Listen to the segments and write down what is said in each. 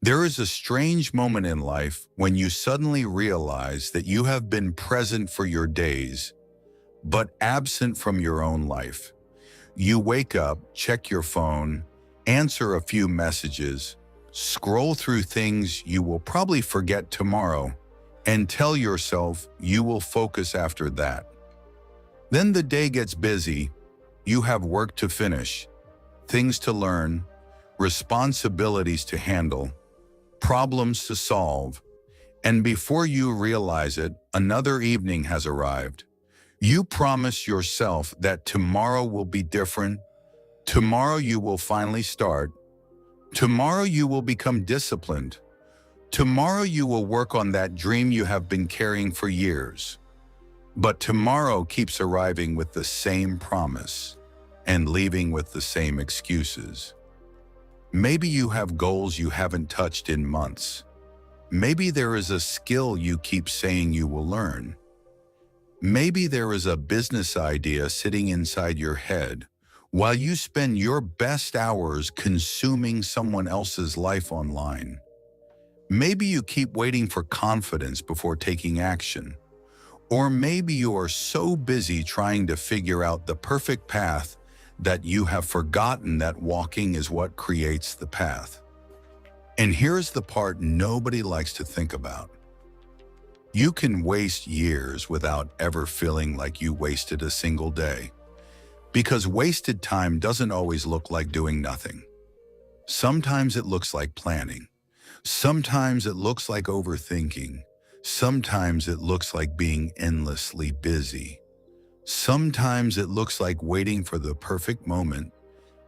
There is a strange moment in life when you suddenly realize that you have been present for your days, but absent from your own life. You wake up, check your phone, answer a few messages, scroll through things you will probably forget tomorrow, and tell yourself you will focus after that. Then the day gets busy. You have work to finish, things to learn, responsibilities to handle, problems to solve, and before you realize it, another evening has arrived. You promise yourself that tomorrow will be different. Tomorrow you will finally start. Tomorrow you will become disciplined. Tomorrow you will work on that dream you have been carrying for years. But tomorrow keeps arriving with the same promise and leaving with the same excuses. Maybe you have goals you haven't touched in months. Maybe there is a skill you keep saying you will learn. Maybe there is a business idea sitting inside your head while you spend your best hours consuming someone else's life online. Maybe you keep waiting for confidence before taking action. Or maybe you are so busy trying to figure out the perfect path that you have forgotten that walking is what creates the path. And here's the part nobody likes to think about. You can waste years without ever feeling like you wasted a single day. Because wasted time doesn't always look like doing nothing. Sometimes it looks like planning. Sometimes it looks like overthinking. Sometimes it looks like being endlessly busy. Sometimes it looks like waiting for the perfect moment,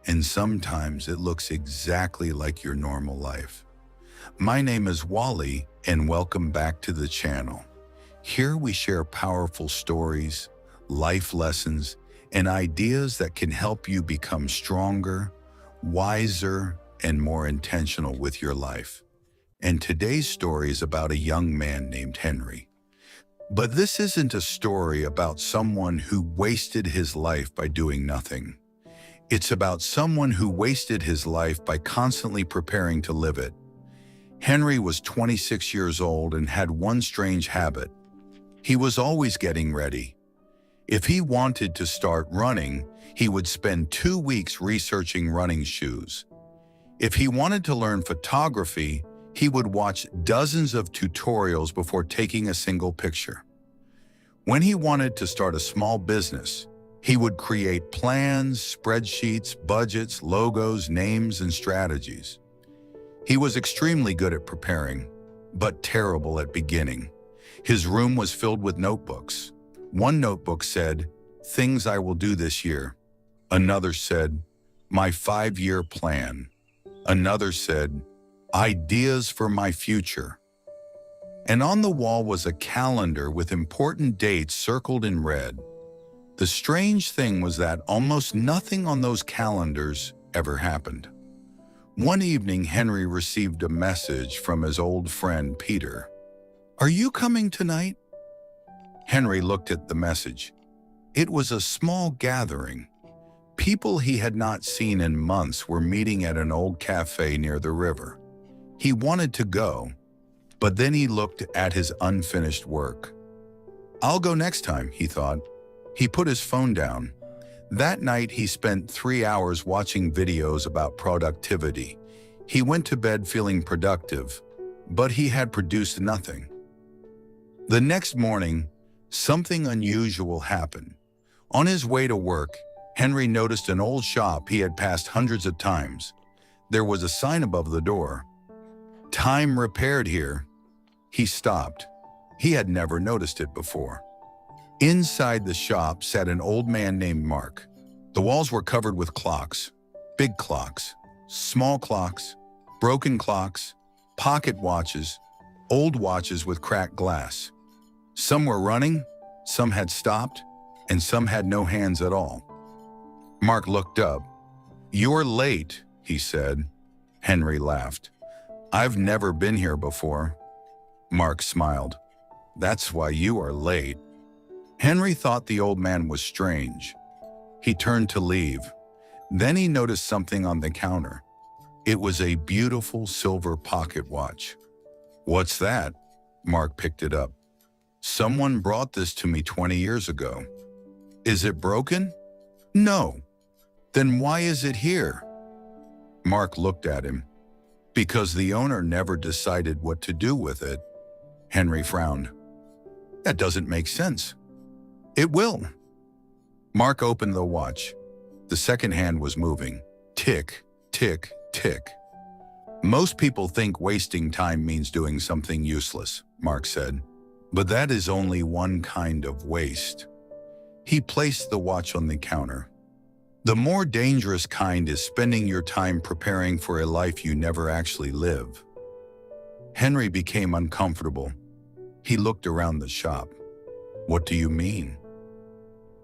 and sometimes it looks exactly like your normal life. My name is Wali, and welcome back to the channel. Here we share powerful stories, life lessons, and ideas that can help you become stronger, wiser, and more intentional with your life. And today's story is about a young man named Henry. But this isn't a story about someone who wasted his life by doing nothing. It's about someone who wasted his life by constantly preparing to live it. Henry was 26 years old and had one strange habit. He was always getting ready. If he wanted to start running, he would spend 2 weeks researching running shoes. If he wanted to learn photography, he would watch dozens of tutorials before taking a single picture. When he wanted to start a small business, he would create plans, spreadsheets, budgets, logos, names, and strategies. He was extremely good at preparing, but terrible at beginning. His room was filled with notebooks. One notebook said, "Things I will do this year." Another said, "My 5-year plan." Another said, "Ideas for my future." And on the wall was a calendar with important dates circled in red. The strange thing was that almost nothing on those calendars ever happened. One evening, Henry received a message from his old friend Peter. "Are you coming tonight?" Henry looked at the message. It was a small gathering. People he had not seen in months were meeting at an old cafe near the river. He wanted to go, but then he looked at his unfinished work. "I'll go next time," he thought. He put his phone down. That night he spent 3 hours watching videos about productivity. He went to bed feeling productive, but he had produced nothing. The next morning, something unusual happened. On his way to work, Henry noticed an old shop he had passed hundreds of times. There was a sign above the door. "Time repaired here." He stopped. He had never noticed it before. Inside the shop sat an old man named Mark. The walls were covered with clocks, big clocks, small clocks, broken clocks, pocket watches, old watches with cracked glass. Some were running, some had stopped, and some had no hands at all. Mark looked up. "You're late," he said. Henry laughed. "I've never been here before." Mark smiled. "That's why you are late." Henry thought the old man was strange. He turned to leave. Then he noticed something on the counter. It was a beautiful silver pocket watch. "What's that?" Mark picked it up. "Someone brought this to me 20 years ago." "Is it broken?" "No." "Then why is it here?" Mark looked at him. "Because the owner never decided what to do with it." Henry frowned. "That doesn't make sense." "It will." Mark opened the watch. The second hand was moving. Tick, tick, tick. "Most people think wasting time means doing something useless," Mark said. "But that is only one kind of waste." He placed the watch on the counter. "The more dangerous kind is spending your time preparing for a life you never actually live." Henry became uncomfortable. He looked around the shop. "What do you mean?"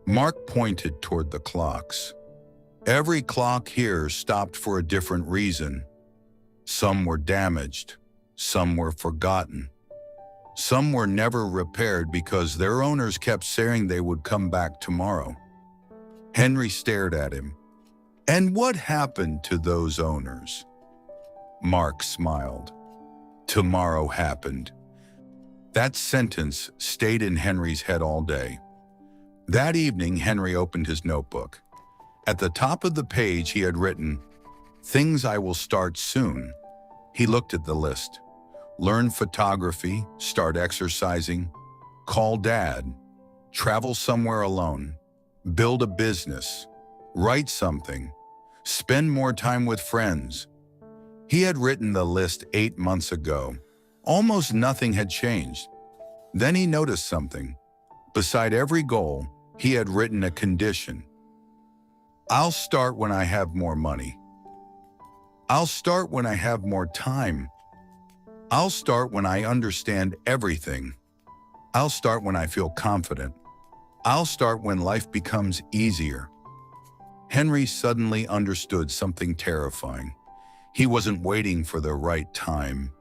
Mark pointed toward the clocks. "Every clock here stopped for a different reason. Some were damaged, some were forgotten. Some were never repaired because their owners kept saying they would come back tomorrow." Henry stared at him. "And what happened to those owners?" Mark smiled. "Tomorrow happened." That sentence stayed in Henry's head all day. That evening, Henry opened his notebook. At the top of the page, he had written, "Things I will start soon." He looked at the list. Learn photography, start exercising, call dad, travel somewhere alone, build a business, write something, spend more time with friends. He had written the list 8 months ago. Almost nothing had changed. Then he noticed something. Beside every goal, he had written a condition. "I'll start when I have more money. I'll start when I have more time. I'll start when I understand everything. I'll start when I feel confident. I'll start when life becomes easier." Henry suddenly understood something terrifying. He wasn't waiting for the right time.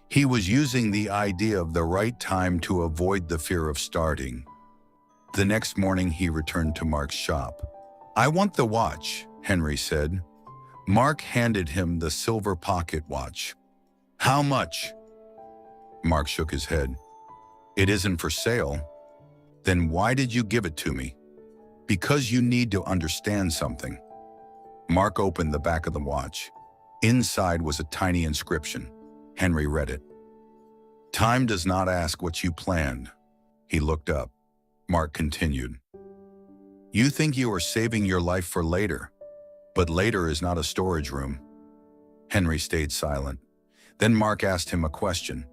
He was using the idea of the right time to avoid the fear of starting. The next morning, he returned to Mark's shop. "I want the watch," Henry said. Mark handed him the silver pocket watch. "How much?" Mark shook his head. "It isn't for sale." "Then why did you give it to me?" "Because you need to understand something." Mark opened the back of the watch. Inside was a tiny inscription. Henry read it. "Time does not ask what you planned." He looked up. Mark continued. "You think you are saving your life for later, but later is not a storage room." Henry stayed silent. Then Mark asked him a question.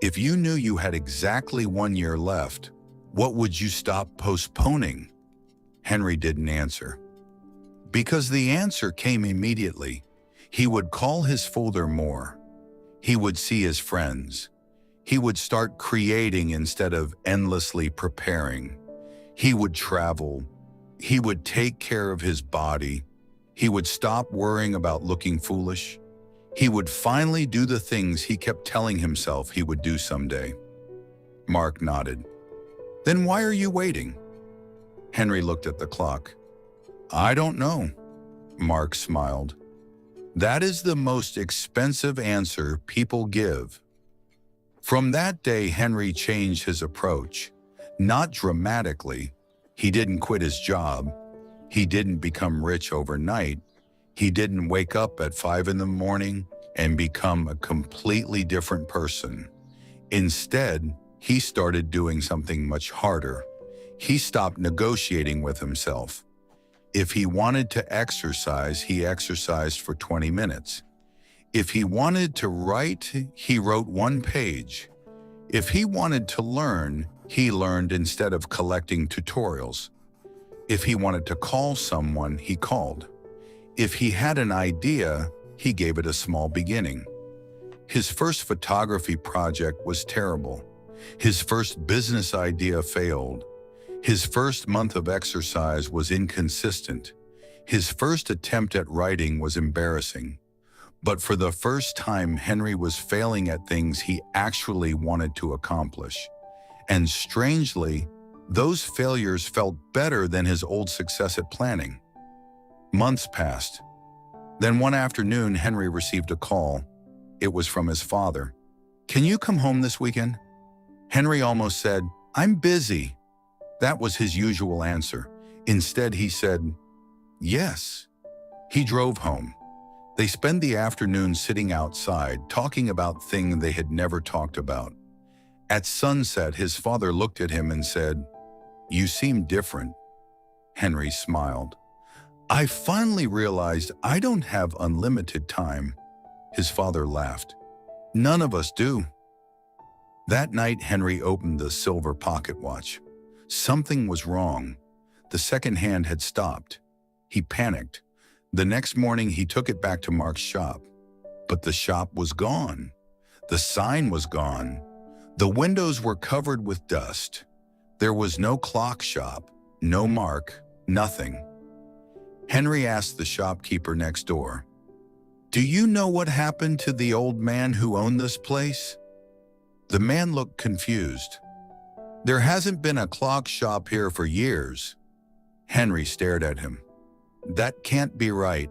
"If you knew you had exactly 1 year left, what would you stop postponing?" Henry didn't answer. Because the answer came immediately. He would call his folder more. He would see his friends. He would start creating instead of endlessly preparing. He would travel. He would take care of his body. He would stop worrying about looking foolish. He would finally do the things he kept telling himself he would do someday. Mark nodded. "Then why are you waiting?" Henry looked at the clock. "I don't know." Mark smiled. "That is the most expensive answer people give." From that day, Henry changed his approach. Not dramatically. He didn't quit his job. He didn't become rich overnight. He didn't wake up at 5 in the morning and become a completely different person. Instead, he started doing something much harder. He stopped negotiating with himself. If he wanted to exercise, he exercised for 20 minutes. If he wanted to write, he wrote 1 page. If he wanted to learn, he learned instead of collecting tutorials. If he wanted to call someone, he called. If he had an idea, he gave it a small beginning. His first photography project was terrible. His first business idea failed. His first month of exercise was inconsistent. His first attempt at writing was embarrassing. But for the first time, Henry was failing at things he actually wanted to accomplish. And strangely, those failures felt better than his old success at planning. Months passed. Then one afternoon, Henry received a call. It was from his father. "Can you come home this weekend?" Henry almost said, "I'm busy." That was his usual answer. Instead, he said, "Yes." He drove home. They spent the afternoon sitting outside, talking about things they had never talked about. At sunset, his father looked at him and said, "You seem different." Henry smiled. "I finally realized I don't have unlimited time." His father laughed. "None of us do." That night, Henry opened the silver pocket watch. Something was wrong. The second hand had stopped. He panicked. The next morning, he took it back to Mark's shop. But the shop was gone. The sign was gone. The windows were covered with dust. There was no clock shop, no Mark, nothing. Henry asked the shopkeeper next door, "Do you know what happened to the old man who owned this place?" The man looked confused. "There hasn't been a clock shop here for years." Henry stared at him. "That can't be right."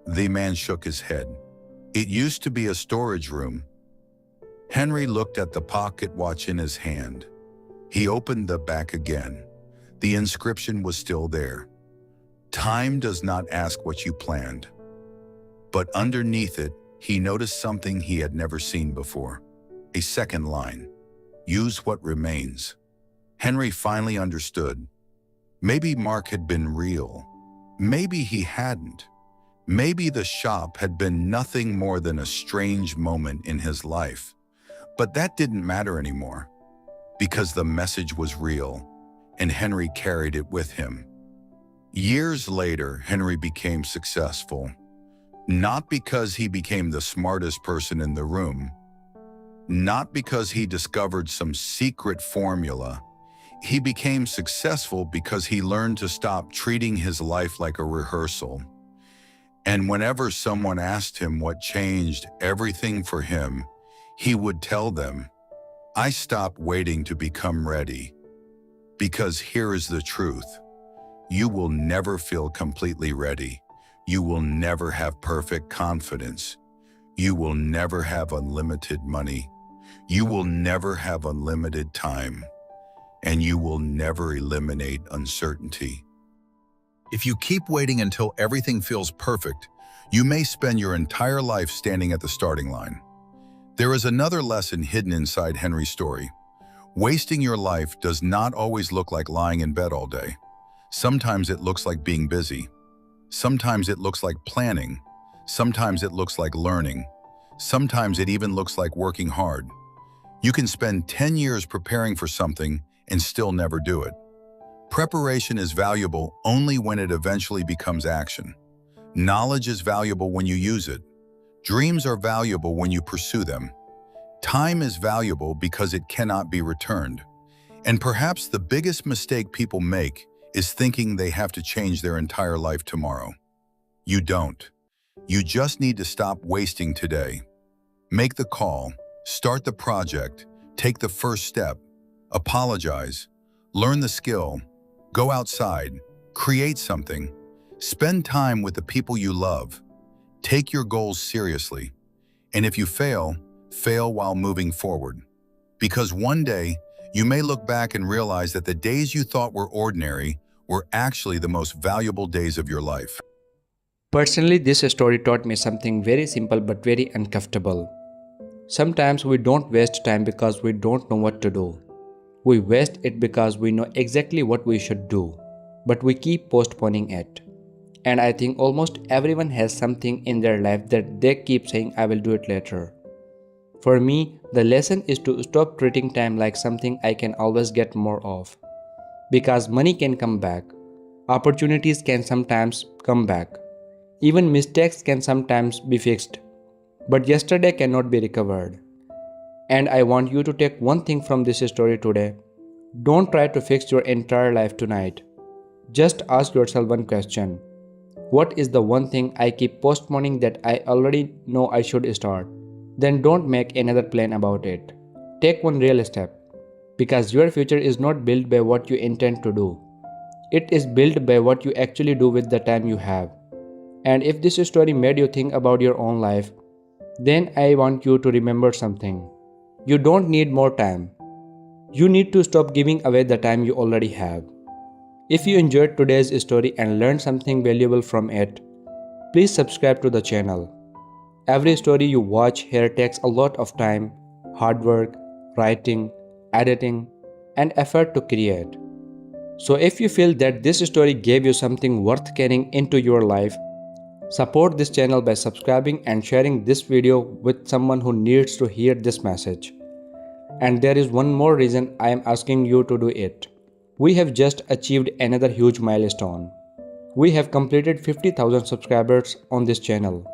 The man shook his head. "It used to be a storage room." Henry looked at the pocket watch in his hand. He opened the back again. The inscription was still there. "Time does not ask what you planned." But underneath it, he noticed something he had never seen before. A second line. "Use what remains." Henry finally understood. Maybe Mark had been real. Maybe he hadn't. Maybe the shop had been nothing more than a strange moment in his life. But that didn't matter anymore, because the message was real, and Henry carried it with him. Years later, Henry became successful. Not because he became the smartest person in the room, not because he discovered some secret formula. He became successful because he learned to stop treating his life like a rehearsal. And whenever someone asked him what changed everything for him, he would tell them, "I stopped waiting to become ready." Because here is the truth. You will never feel completely ready. You will never have perfect confidence. You will never have unlimited money. You will never have unlimited time. And you will never eliminate uncertainty. If you keep waiting until everything feels perfect, you may spend your entire life standing at the starting line. There is another lesson hidden inside Henry's story. Wasting your life does not always look like lying in bed all day. Sometimes it looks like being busy. Sometimes it looks like planning. Sometimes it looks like learning. Sometimes it even looks like working hard. You can spend 10 years preparing for something and still never do it. Preparation is valuable only when it eventually becomes action. Knowledge is valuable when you use it. Dreams are valuable when you pursue them. Time is valuable because it cannot be returned. And perhaps the biggest mistake people make is thinking they have to change their entire life tomorrow. You don't. You just need to stop wasting today. Make the call, start the project, take the first step, apologize, learn the skill, go outside, create something, spend time with the people you love, take your goals seriously. And if you fail, fail while moving forward. Because one day, you may look back and realize that the days you thought were ordinary were actually the most valuable days of your life. Personally, this story taught me something very simple but very uncomfortable. Sometimes we don't waste time because we don't know what to do. We waste it because we know exactly what we should do, but we keep postponing it. And I think almost everyone has something in their life that they keep saying, "I will do it later." For me, the lesson is to stop treating time like something I can always get more of. Because money can come back, opportunities can sometimes come back, even mistakes can sometimes be fixed, but yesterday cannot be recovered. And I want you to take one thing from this story today. Don't try to fix your entire life tonight. Just ask yourself one question. What is the one thing I keep postponing that I already know I should start? Then don't make another plan about it. Take one real step. Because your future is not built by what you intend to do. It is built by what you actually do with the time you have. And if this story made you think about your own life, then I want you to remember something. You don't need more time. You need to stop giving away the time you already have. If you enjoyed today's story and learned something valuable from it, please subscribe to the channel. Every story you watch here takes a lot of time, hard work, writing, editing, and effort to create. So if you feel that this story gave you something worth carrying into your life, support this channel by subscribing and sharing this video with someone who needs to hear this message. And there is one more reason I am asking you to do it. We have just achieved another huge milestone. We have completed 50,000 subscribers on this channel.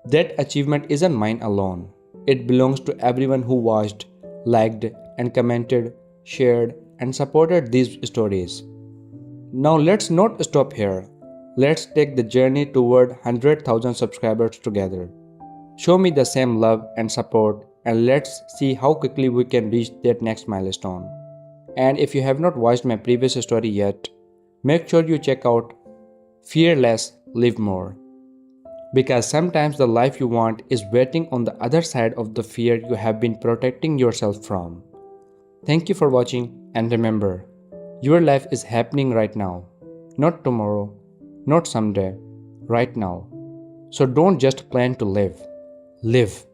That achievement isn't mine alone. It belongs to everyone who watched, liked, and commented, shared, and supported these stories. Now let's not stop here. Let's take the journey toward 100,000 subscribers together. Show me the same love and support, and let's see how quickly we can reach that next milestone. And if you have not watched my previous story yet, make sure you check out Fear Less, Live More. Because sometimes the life you want is waiting on the other side of the fear you have been protecting yourself from. Thank you for watching, and remember, your life is happening right now. Not tomorrow, not someday, right now. So don't just plan to live. Live.